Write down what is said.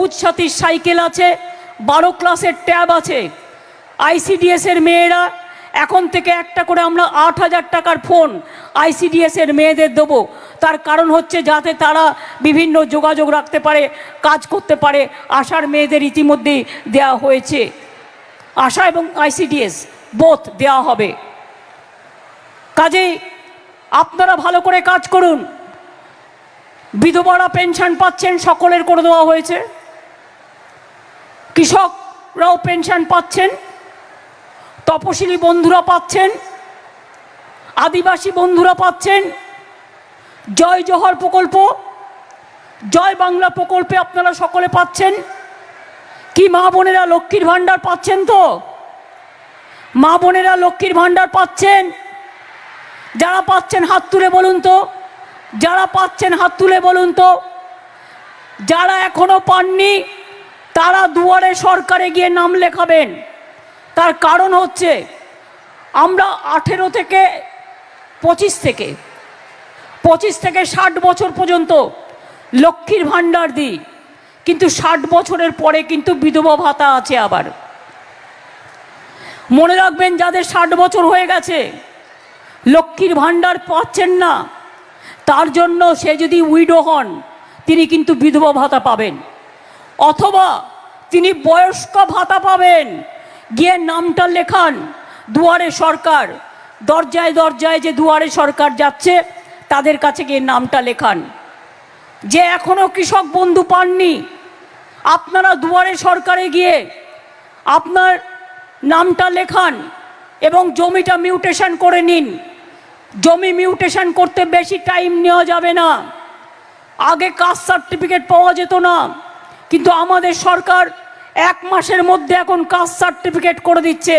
সবুজ সাথীর সাইকেল আছে, 12 ক্লাসের ট্যাব আছে। আইসিডিএসের মেয়েরা এখন থেকে একটা করে আমরা 8,000 টাকার ফোন আইসিডিএসের মেয়েদের দেবো। তার কারণ হচ্ছে যাতে তারা বিভিন্ন যোগাযোগ রাখতে পারে, কাজ করতে পারে। আশার মেয়েদের ইতিমধ্যেই দেওয়া হয়েছে, আশা এবং আইসিডিএস বোথ দেওয়া হবে। কাজেই আপনারা ভালো করে কাজ করুন। বিধবারা পেনশন পাচ্ছেন, সকলের করে দেওয়া হয়েছে। কৃষকরাও পেনশন পাচ্ছেন, তপশিলি বন্ধুরা পাচ্ছেন, আদিবাসী বন্ধুরা পাচ্ছেন। জয় জোহর প্রকল্প, জয় বাংলা প্রকল্পে আপনারা সকলে পাচ্ছেন। কি মা বোনেরা লক্ষ্মীর ভাণ্ডার পাচ্ছেন? তো মা বোনেরা লক্ষ্মীর ভাণ্ডার পাচ্ছেন? যারা পাচ্ছেন হাত তুলে বলুন তো, যারা পাচ্ছেন হাত তুলে বলুন তো। যারা এখনো পাননি তারা দুয়ারে সরকারে গিয়ে নাম লেখাবেন। তার কারণ হচ্ছে আমরা 18 থেকে 25 থেকে 60 বছর পর্যন্ত লক্ষ্মীর ভাণ্ডার দিই, কিন্তু 60 বছরের পরে কিন্তু বিধবা ভাতা আছে। আবার মনে রাখবেন, যাদের 60 বছর হয়ে গেছে লক্ষ্মীর ভাণ্ডার পাচ্ছেন না, তার জন্য সে যদি উইডো হন তিনি কিন্তু বিধবা ভাতা পাবেন, অথবা তিনি বয়স্ক ভাতা পাবেন। গিয়ে নামটা লেখান দুয়ারে সরকার, দরজায় দরজায় যে দুয়ারে সরকার যাচ্ছে তাদের কাছে গিয়ে নামটা লেখান। যে এখনো কৃষক বন্ধু পাননি, আপনারা দুয়ারে সরকারে গিয়ে আপনার নামটা লেখান এবং জমিটা মিউটেশন করে নিন। জমি মিউটেশন করতে বেশি টাইম নেওয়া যাবে না। আগে কাস্ট সার্টিফিকেট পাওয়া যেত না, কিন্তু আমাদের সরকার 1 মাসের মধ্যে এখন কাস্ট সার্টিফিকেট করে দিচ্ছে।